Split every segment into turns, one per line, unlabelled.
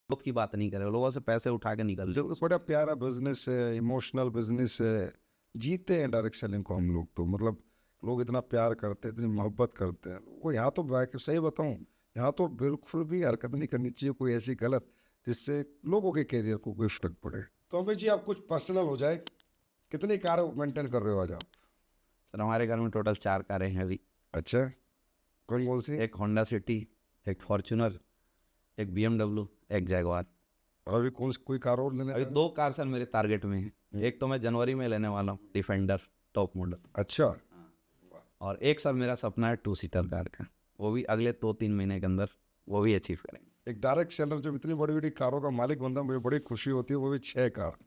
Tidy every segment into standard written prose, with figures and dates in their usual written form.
लोग की बात नहीं करे, लोगों से पैसे उठा के निकल
जो बड़ा प्यारा बिजनेस है, इमोशनल बिजनेस है, जीते हैं डायरेक्ट सेलिंग को हम लोग तो। मतलब लोग इतना प्यार करते हैं, इतनी मोहब्बत करते हैं वो। यहाँ तो सही बताऊँ, यहाँ तो बिल्कुल भी हरकत नहीं करनी चाहिए कोई ऐसी गलत जिससे लोगों के कैरियर को कोई फर्क पड़े। तो अमित जी, आप कुछ पर्सनल हो जाए, कितनी कार मेंटेन कर रहे हो आज आप?
सर हमारे घर में टोटल 4 कारें हैं अभी।
अच्छा, कौन कौन सी?
एक होंडा सिटी, एक फॉर्च्यूनर, एक BMW, एक जैगवार।
और अभी कोई कार और लेने
अभी
जा रहे
2 कार सर मेरे टारगेट में हैं। एक तो मैं जनवरी में लेने वाला हूँ, डिफेंडर टॉप मॉडल।
हैं? अच्छा।
और एक सर मेरा सपना है 2 सीटर कार का, वो भी अगले 2-3 महीने के अंदर वो भी अचीव करेंगे।
एक डायरेक्ट सेलर जब इतनी बड़ी बड़ी कारों का मालिक बनता है, मुझे बड़ी खुशी होती है, वो भी 6 कार।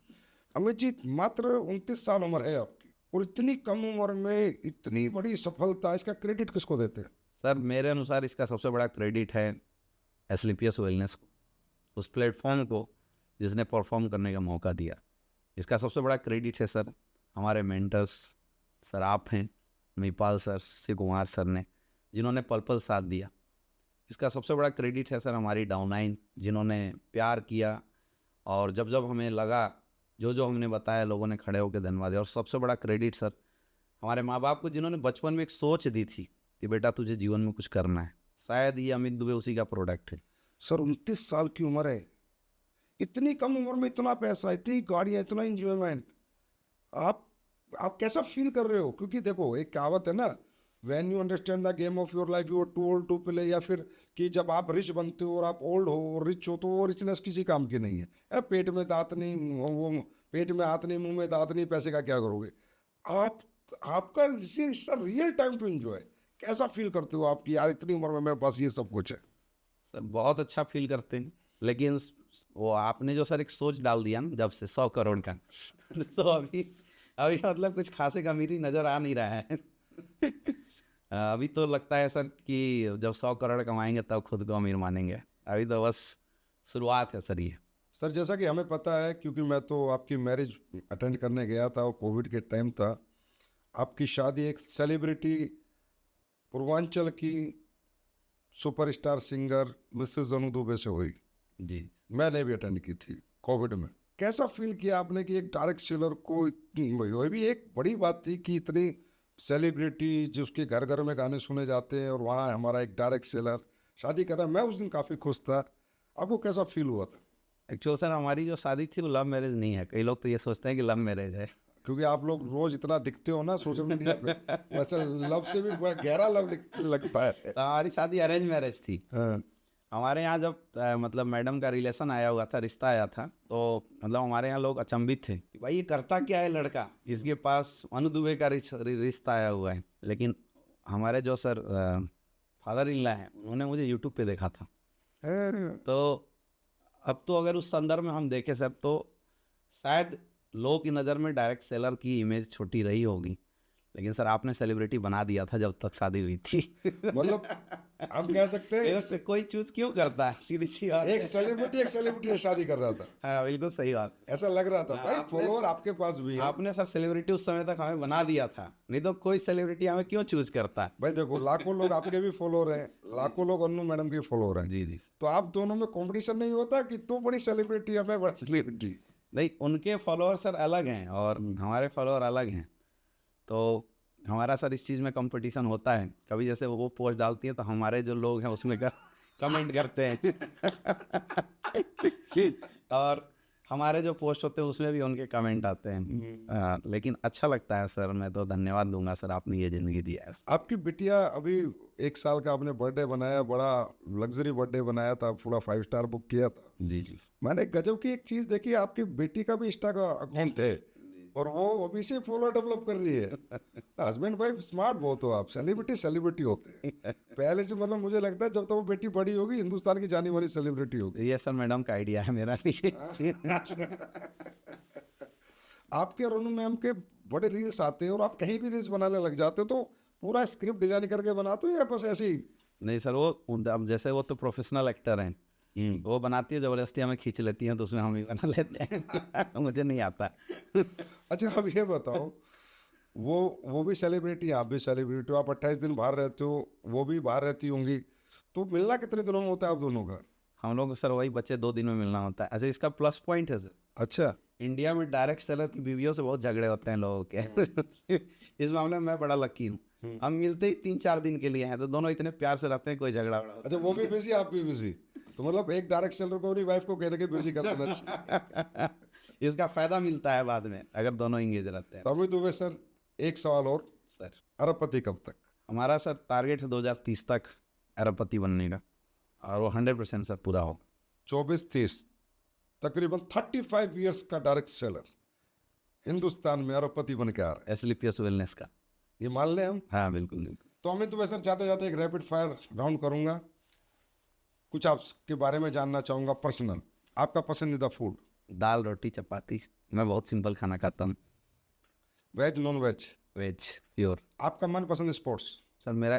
अमित जी, मात्र 29 साल उम्र है आपकी और इतनी कम उम्र में इतनी बड़ी सफलता, इसका क्रेडिट किसको देते हैं?
सर मेरे अनुसार इसका सबसे बड़ा क्रेडिट है एसलीपियस वेलनेस को, उस प्लेटफॉर्म को जिसने परफॉर्म करने का मौका दिया। इसका सबसे बड़ा क्रेडिट है सर हमारे मेंटर्स, सर आप हैं, महिपाल सर, शिव कुमार सर ने, जिन्होंने पल पल साथ दिया। इसका सबसे बड़ा क्रेडिट है सर हमारी डाउनलाइन, जिन्होंने प्यार किया और जब जब हमें लगा, जो जो हमने बताया, लोगों ने खड़े होकर धन्यवाद दिया। और सबसे बड़ा क्रेडिट सर हमारे माँ बाप को, जिन्होंने बचपन में एक सोच दी थी कि बेटा तुझे जीवन में कुछ करना है। शायद ये अमित दुबे उसी का प्रोडक्ट है।
सर 29 साल की उम्र है, इतनी कम उम्र में इतना पैसा, इतनी गाड़ियाँ, इतना इंजॉयमेंट। आप आप कैसा फील कर रहे हो? क्योंकि देखो, एक कहावत है ना, when you understand the game of your life you are too old to play. या फिर कि जब आप रिच बनते हो और आप ओल्ड हो और रिच हो, तो वो रिचनेस किसी काम की नहीं है। पेट में दांत नहीं, वो पेट में हाथ नहीं, मुंह में दांत नहीं, पैसे का क्या करोगे आप? आपका रियल टाइम टू एंजॉय। कैसा फील करते हो आप कि यार इतनी उम्र में मेरे पास ये सब कुछ है?
सर बहुत अच्छा फील करते हैं, लेकिन वो आपने जो सर एक सोच डाल दिया ना जब से 100 करोड़ का तो अभी अभी मतलब कुछ खासे अमीरी नज़र आ नहीं रहा है। अभी तो लगता है सर कि जब 100 करोड़ कमाएंगे तब खुद को अमीर मानेंगे। अभी तो बस शुरुआत है सर ये।
सर जैसा कि हमें पता है, क्योंकि मैं तो आपकी मैरिज अटेंड करने गया था और कोविड के टाइम था, आपकी शादी एक सेलिब्रिटी, पूर्वांचल की superstar singer Mrs Anu Dubey से हुई।
जी
मैंने भी अटेंड की थी कोविड में। कैसा फील किया आपने कि एक डायरेक्ट सेलर को ये भी एक बड़ी बात थी कि इतनी सेलिब्रिटी जिसके घर घर में गाने सुने जाते हैं, और वहाँ हमारा एक डायरेक्ट सेलर शादी कर रहा है। मैं उस दिन काफ़ी खुश था। आपको कैसा फील हुआ था?
एक्चुअल सर हमारी जो शादी थी वो लव मैरिज नहीं है। कई लोग तो ये सोचते हैं कि लव मैरिज है।
क्योंकि आप लोग रोज इतना दिखते हो ना सोशल मीडिया पे, वैसे लव से भी बड़ा गहरा लव लगता है।
तो हमारी शादी अरेंज मैरिज थी।
हाँ।
हमारे यहाँ जब मतलब मैडम का रिलेशन आया हुआ था, रिश्ता आया था, तो मतलब हमारे यहाँ लोग अचंभित थे कि भाई ये करता क्या है लड़का, इसके पास अनु दुबे का रिश्ता आया हुआ है। लेकिन हमारे जो सर फादर इन लॉ हैं, उन्होंने मुझे यूट्यूब पे देखा था।
अरे,
तो अब तो अगर उस संदर्भ में हम देखें सर, तो शायद लोगों की नज़र में डायरेक्ट सेलर की इमेज छोटी रही होगी, लेकिन सर आपने सेलिब्रिटी बना दिया था जब तक शादी हुई थी।
मतलब हम कह सकते हैं
मेरे से कोई चूज क्यों करता है, सीधी सी बात
एक
है।
सेलिब्रिटी से शादी कर रहा था।
हाँ बिल्कुल सही बात।
ऐसा लग रहा था भाई,
आपने
फॉलोअर आपके पास भी है।
आपने सर सेलिब्रिटी उस समय तक हमें बना दिया था, नहीं तो कोई सेलिब्रिटी हमें क्यों चूज करता है।
भाई देखो, लाखों लोग आपके भी फॉलोअर हैं, लाखों लोग अनु मैडम के फॉलोअर हैं।
जी जी।
तो आप दोनों में कंपटीशन नहीं होता कि तू बड़ी सेलिब्रिटी है, मैं बड़ा सेलिब्रिटी?
नहीं, उनके फॉलोअर सर अलग हैं और हमारे फॉलोअर अलग हैं, तो हमारा सर इस चीज़ में कंपटीशन होता है। कभी जैसे वो पोस्ट डालती है तो हमारे जो लोग हैं उसमें कमेंट करते हैं। और हमारे जो पोस्ट होते हैं उसमें भी उनके कमेंट आते हैं। लेकिन अच्छा लगता है सर, मैं तो धन्यवाद दूंगा सर, आपने ये ज़िंदगी दी है।
आपकी बिटिया अभी 1 साल का, आपने बर्थडे बनाया, बड़ा लग्जरी बर्थडे बनाया था, पूरा 5 स्टार बुक किया था।
जी जी।
मैंने गजब की एक चीज देखी, आपकी बेटी का भी इंस्टा का अकाउंट है और वो अभी से फॉलो डेवलप कर रही है। हस्बैंड वाइफ स्मार्ट बहुत हो आप, सेलिब्रिटी सेलिब्रिटी होते हैं पहले से। मतलब मुझे लगता है जब तक वो बेटी बड़ी होगी, हिंदुस्तान की जानी मानी सेलिब्रिटी होगी।
ये सर मैडम का आइडिया है मेरा नहीं।
आपके और अनु मैम के बड़े रील्स आते हैं और आप कहीं भी रील्स बनाने लग जाते हो, तो पूरा स्क्रिप्ट डिजाइन करके बनाते हो या बस ऐसे ही?
नहीं सर, वो अब जैसे वो तो प्रोफेशनल एक्टर हैं, वो बनाती है जबरदस्ती, हमें खींच लेती हैं तो उसमें हम ही बना लेते हैं। मुझे नहीं आता।
अच्छा, अब ये बताओ, वो भी सेलिब्रिटी, आप भी सेलिब्रिटी हो, आप 28 दिन बाहर रहते हो, वो भी बाहर रहती होंगी, तो मिलना कितने दिनों में होता है आप दोनों का?
हम लोग को सर वही बच्चे 2 दिन में मिलना होता है। अच्छा, इसका प्लस पॉइंट है सर,
अच्छा,
इंडिया में डायरेक्ट सेलर की बीवियों से बहुत झगड़े होते हैं लोगों के। इस मामले में मैं बड़ा लकी हूँ। हम मिलते ही 3-4 दिन के लिए हैं, तो दोनों इतने प्यार से रहते हैं, कोई झगड़ा वगड़ा
अच्छा वो भी बिजी, आप भी बिजी, तो मतलब एक डायरेक्ट सेलर को अपनी वाइफ को कह के बिजी कर देना चाहिए।
इसका फायदा मिलता है बाद में अगर दोनों इंगेज रहते हैं।
तो अमित दुबे सर, एक सवाल और,
सर
अरबपति कब तक?
हमारा सर टारगेट है 2030 तक अरबपति बनने का, और वो 100% सर पूरा होगा।
24-30, तकरीबन 35 इयर्स का डायरेक्ट सेलर हिंदुस्तान में अरबपति बन के आ रहा
एसलीपीएस वेलनेस का।
है, ये मान लें हम।
हाँ बिल्कुल बिल्कुल।
तो अमित दुबे सर, जाते जाते एक रैपिड फायर राउंड करूंगा, कुछ आपके बारे में जानना चाहूंगा पर्सनल। आपका पसंदीदा फूड?
दाल रोटी चपाती, मैं बहुत सिंपल खाना खाता हूँ।
Veg non veg?
Veg pure.
आपका मनपसंद स्पोर्ट्स?
सर मेरा